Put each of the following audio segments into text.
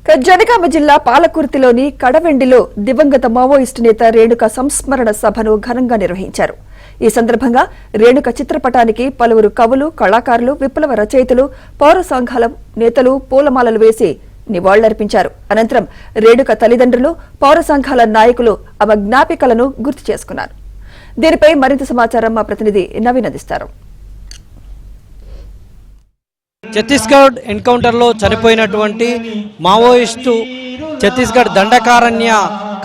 జనగామ జిల్లా పాలకుర్తిలోని కడవెండిలో దివంగత మావోయిస్టు నేత రేణుక సంస్మరణ సభను ఘనంగా నిర్వహించారు. ఈ సందర్భంగా రేణుక చిత్రపటానికి పలువురు కవులు, కళాకారులు, విప్లవ రచయితలు, పౌర సంఘాల నేతలు పూలమాలలు వేసి నివాళులర్పించారు. అనంతరం రేణుక తల్లిదండ్రులు, పౌర సంఘాల నాయకులు ఆమె జ్ఞాపికలను గుర్తు చేసుకున్నారు. దీనిపై మరింత సమాచారం మా ప్రతినిధి నవీన్ అందిస్తారు. ఛత్తీస్గఢ్ ఎన్కౌంటర్లో చనిపోయినటువంటి మావోయిస్టు ఛత్తీస్గఢ్ దండకారణ్య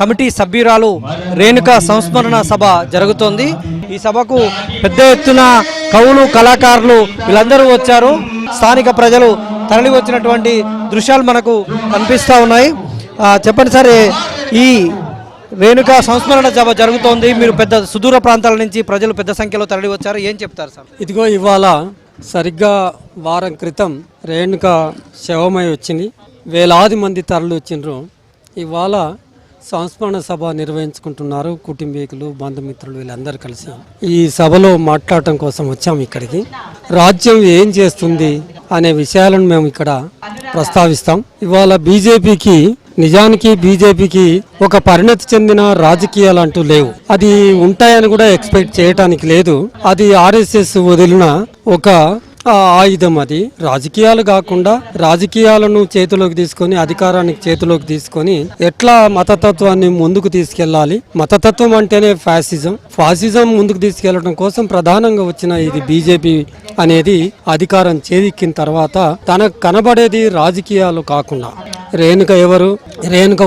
కమిటీ సభ్యురాలు రేణుక సంస్మరణ సభ జరుగుతోంది. ఈ సభకు పెద్ద ఎత్తున కవులు, కళాకారులు వీళ్ళందరూ వచ్చారు. స్థానిక ప్రజలు తరలి వచ్చినటువంటి దృశ్యాలు మనకు కనిపిస్తూ ఉన్నాయి. చెప్పండి సార్, ఈ రేణుక సంస్మరణ సభ జరుగుతోంది. మీరు పెద్ద సుదూర ప్రాంతాల నుంచి ప్రజలు పెద్ద సంఖ్యలో తరలి వచ్చారు. ఏం చెప్తారు సార్? ఇదిగో ఇవాళ సరిగ్గా వారం క్రితం రేణుక శవమై వచ్చింది. వేలాది మంది తరలి వచ్చిండ్రు. ఇవాళ సంస్మరణ సభ నిర్వహించుకుంటున్నారు. కుటుంబీకులు, బంధుమిత్రులు వీళ్ళందరూ కలిసి ఈ సభలో మాట్లాడటం కోసం వచ్చాము ఇక్కడికి. రాజ్యం ఏం చేస్తుంది అనే విషయాలను మేము ఇక్కడ ప్రస్తావిస్తాం. ఇవాళ నిజానికి బీజేపీకి ఒక పరిణతి చెందిన రాజకీయాలు అంటూ లేవు. అది ఉంటాయని కూడా ఎక్స్పెక్ట్ చేయటానికి లేదు. అది ఆర్ఎస్ఎస్ వదిలిన ఒక ఆయుధం. అది రాజకీయాలు కాకుండా రాజకీయాలను చేతిలోకి తీసుకొని, అధికారానికి చేతిలోకి తీసుకొని ఎట్లా మతతత్వాన్ని ముందుకు తీసుకెళ్లాలి. మతతత్వం అంటేనే ఫాసిజం ముందుకు తీసుకెళ్లడం కోసం ప్రధానంగా వచ్చిన ఇది బీజేపీ అనేది అధికారం చేదిక్కిన తర్వాత తనకు కనబడేది రాజకీయాలు కాకుండా రేణుక ఎవరు, రేణుక